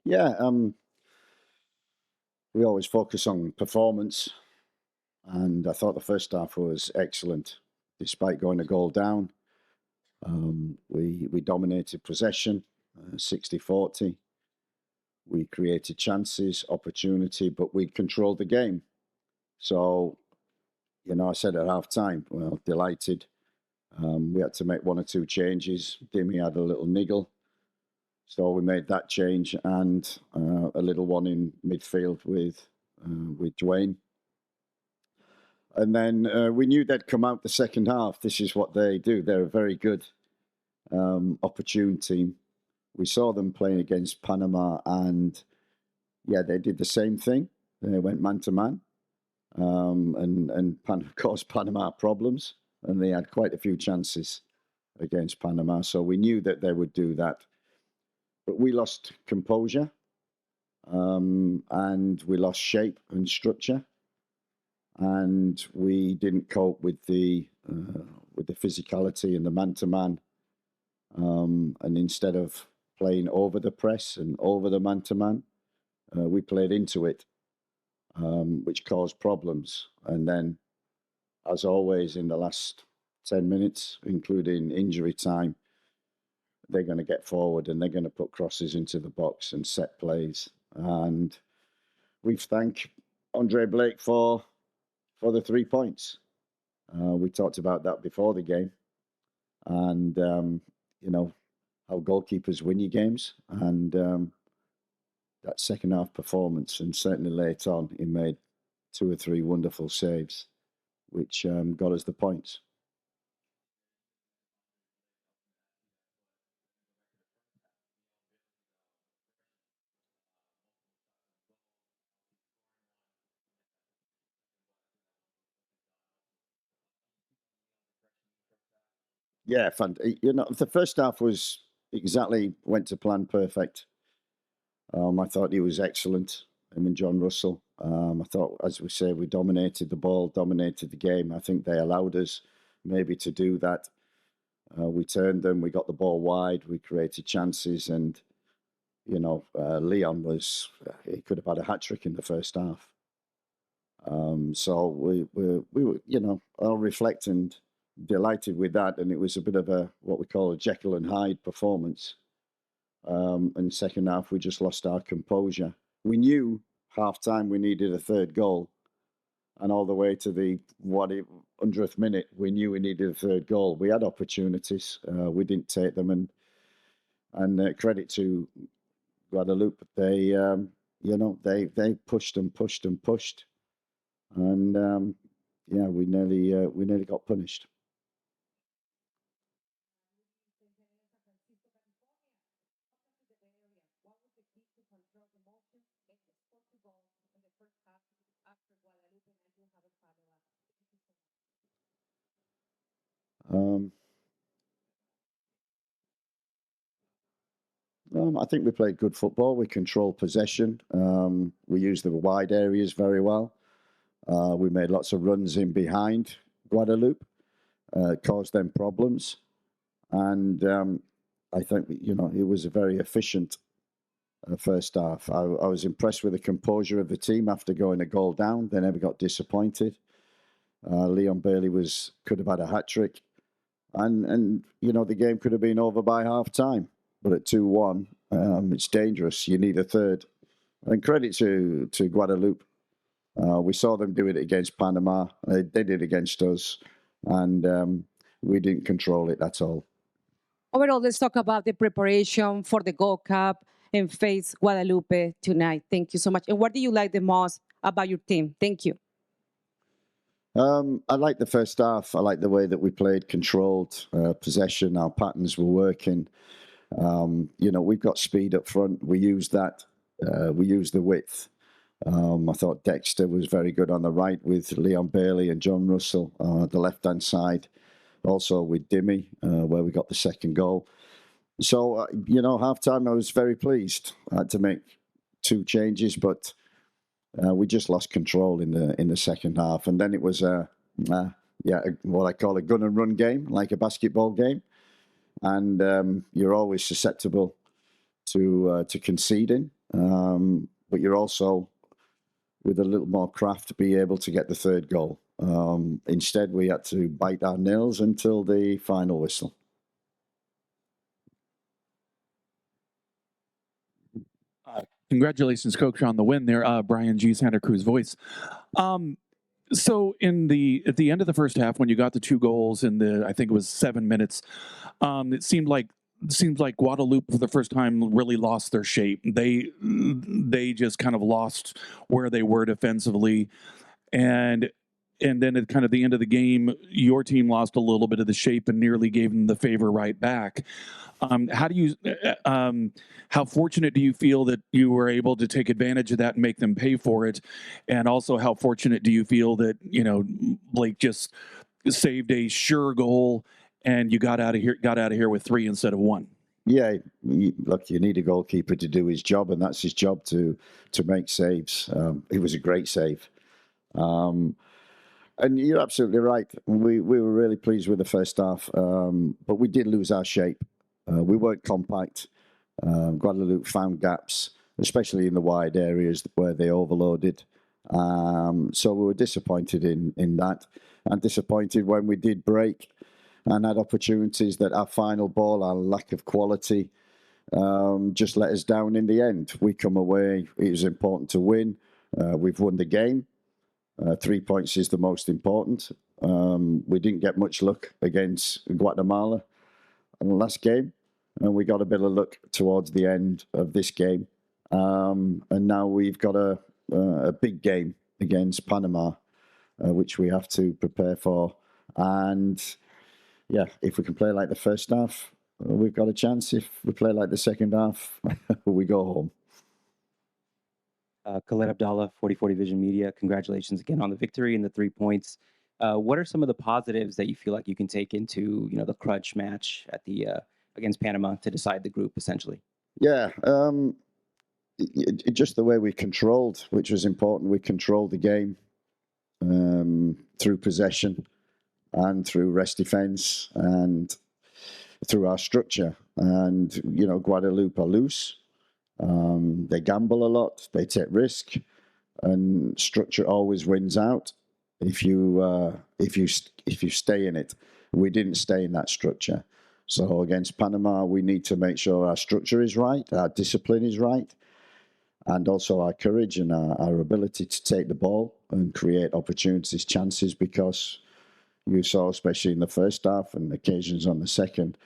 Yeah, we always focus on performance, and I thought the first half was excellent. Despite going a goal down, we dominated possession, 60-40. We created chances, opportunity, but we controlled the game. So, I said at half time, well, delighted. We had to make one or two changes. Dimmy had a little niggle. So we made that change and a little one in midfield with Dwayne. And then we knew they'd come out the second half. This is what they do. They're a very good opportune team. We saw them playing against Panama, and yeah, they did the same thing. They went man to man, and caused Panama problems, and they had quite a few chances against Panama. So we knew that they would do that, but we lost composure, and we lost shape and structure, and we didn't cope with the physicality and the man to man. And instead of playing over the press and over the man to man, we played into it, which caused problems. And then, as always, in the last 10 minutes, including injury time, they're going to get forward and they're going to put crosses into the box and set plays. And we thank Andre Blake for the 3 points. We talked about that before the game, and how goalkeepers win your games, and that second half performance, and certainly late on, he made 2 or 3 wonderful saves, which got us the points. Yeah, fun. The first half was went to plan perfect. I thought he was excellent. Him and John Russell. I thought, as we say, we dominated the ball, dominated the game. I think they allowed us maybe to do that. We turned them. We got the ball wide. We created chances, and Leon he could have had a hat trick in the first half. So we were, I'll reflect and delighted with that. And it was a bit of what we call a Jekyll and Hyde performance. And second half, we just lost our composure. We knew half time we needed a third goal. And all the way to the 100th minute, we knew we needed a third goal. We had opportunities. We didn't take them. And credit to Guadeloupe. They pushed and pushed and pushed. And we nearly got punished. Um, I think we played good football. We controlled possession. We used the wide areas very well. We made lots of runs in behind Guadeloupe, caused them problems. And I think, it was a very efficient first half. I was impressed with the composure of the team after going a goal down. They never got disappointed. Leon Bailey could have had a hat trick. And the game could have been over by half time. But at 2-1, it's dangerous. You need a third. And credit to Guadeloupe. We saw them do it against Panama. They did it against us. And we didn't control it at all. Overall, let's talk about the preparation for the Gold Cup and face Guadeloupe tonight. Thank you so much. And what do you like the most about your team? Thank you. I like the first half. I like the way that we played, controlled possession. Our patterns were working. We've got speed up front. We used that. We used the width. I thought Dexter was very good on the right with Leon Bailey and John Russell on the left-hand side. Also with Dimmy, where we got the second goal. So, half-time, I was very pleased. I had to make 2 changes, but we just lost control in the second half. And then it was what I call a gun and run game, like a basketball game. And you're always susceptible to conceding. but you're also, with a little more craft, be able to get the third goal. Instead, we had to bite our nails until the final whistle. Congratulations, Coach, on the win there. Brian G. Santa Cruz voice. So at the end of the first half, when you got the 2 goals in I think it was 7 minutes, it seemed like Guadeloupe for the first time really lost their shape. They just kind of lost where they were defensively, and then at kind of the end of the game, your team lost a little bit of the shape and nearly gave them the favor right back. How fortunate do you feel that you were able to take advantage of that and make them pay for it? And also, how fortunate do you feel that, Blake just saved a sure goal and you got out of here with 3 instead of 1? Yeah, look, you need a goalkeeper to do his job, and that's his job to make saves. It was a great save. And you're absolutely right. We were really pleased with the first half, but we did lose our shape. We weren't compact. Guadeloupe found gaps, especially in the wide areas where they overloaded. So we were disappointed in that, and disappointed when we did break and had opportunities that our final ball, our lack of quality, just let us down in the end. We come away, it was important to win. We've won the game. 3 points is the most important. We didn't get much luck against Guatemala in the last game, and we got a bit of luck towards the end of this game. And now we've got a big game against Panama, which we have to prepare for. And yeah, if we can play like the first half, we've got a chance. If we play like the second half, we go home. Khaled Abdallah, 4040 Vision Media. Congratulations again on the victory and the 3 points. What are some of the positives that you feel like you can take into, the crunch match at the against Panama to decide the group, essentially? Yeah, just the way we controlled, which was important. We controlled the game through possession and through rest defense and through our structure. And, Guadeloupe are loose. They gamble a lot. They take risk, and structure always wins out. If you stay in it, we didn't stay in that structure. So against Panama, we need to make sure our structure is right, our discipline is right, and also our courage and our ability to take the ball and create opportunities, chances, because you saw, especially in the first half and occasions on the second,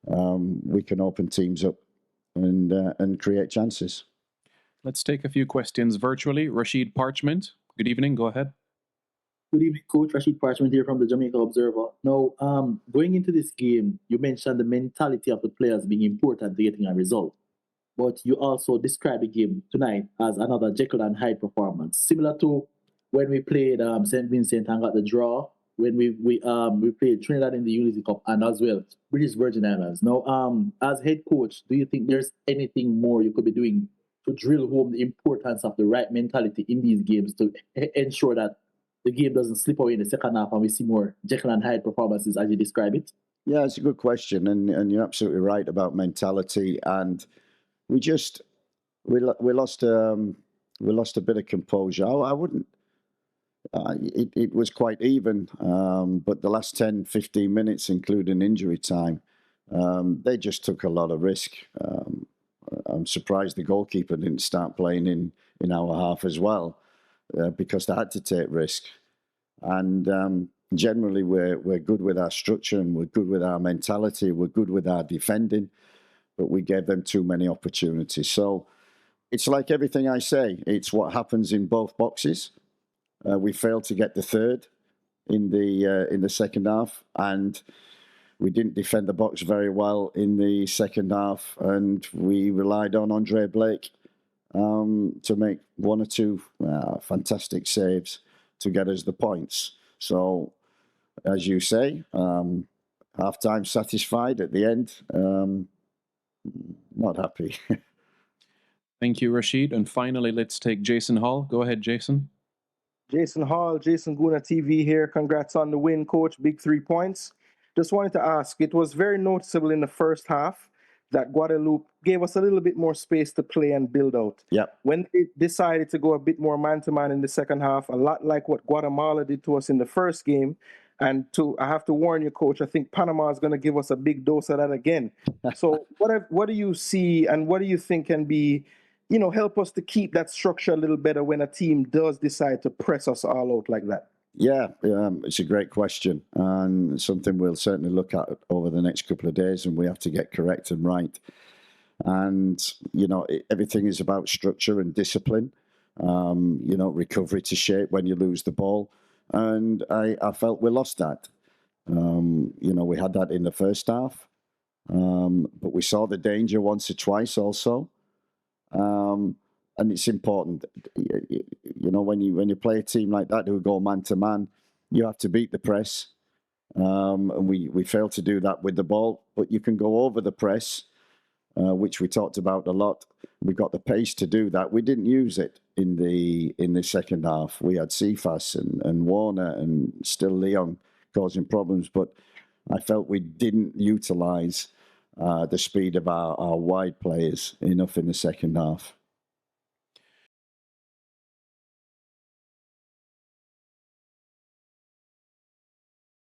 we can open teams up and create chances. Let's take a few questions virtually. Rashid Parchment, good evening. Go ahead. Good evening, Coach. Rashid Parchment here from the Jamaica Observer. Now, going into this game, you mentioned the mentality of the players being important to getting a result, but you also described the game tonight as another Jekyll and Hyde performance, similar to when we played St. Vincent and got the draw, when we played Trinidad in the Unity Cup, and as well British Virgin Islands. Now, as head coach, do you think there's anything more you could be doing to drill home the importance of the right mentality in these games to ensure that the game doesn't slip away in the second half and we see more Jekyll and Hyde performances as you describe it? Yeah, it's a good question, and you're absolutely right about mentality. And we lost a bit of composure. I wouldn't. It was quite even, but the last 10, 15 minutes, including injury time, they just took a lot of risk. I'm surprised the goalkeeper didn't start playing in our half as well, because they had to take risk. And generally, we're good with our structure and we're good with our mentality. We're good with our defending, but we gave them too many opportunities. So it's like everything I say. It's what happens in both boxes. We failed to get the third in the second half, and we didn't defend the box very well in the second half, and we relied on Andre Blake to make 1 or 2 fantastic saves to get us the points. So, as you say, half-time satisfied at the end. Not happy. Thank you, Rashid. And finally, let's take Jason Hall. Go ahead, Jason. Jason Hall, Jason Guna TV here. Congrats on the win, Coach. Big 3 points. Just wanted to ask, it was very noticeable in the first half that Guadeloupe gave us a little bit more space to play and build out. Yep. When they decided to go a bit more man-to-man in the second half, a lot like what Guatemala did to us in the first game, and I have to warn you, Coach, I think Panama is going to give us a big dose of that again. So what do you see and what do you think can be, help us to keep that structure a little better when a team does decide to press us all out like that? Yeah, it's a great question and something we'll certainly look at over the next couple of days, and we have to get correct and right. And, everything is about structure and discipline, recovery to shape when you lose the ball. And I felt we lost that. We had that in the first half, but we saw the danger once or twice also. And it's important, when you play a team like that who go man to man, you have to beat the press. And we failed to do that with the ball, but you can go over the press, which we talked about a lot. We got the pace to do that. We didn't use it in the second half. We had Cephas and Warner and still Leon causing problems, but I felt we didn't utilize the speed of our wide players enough in the second half.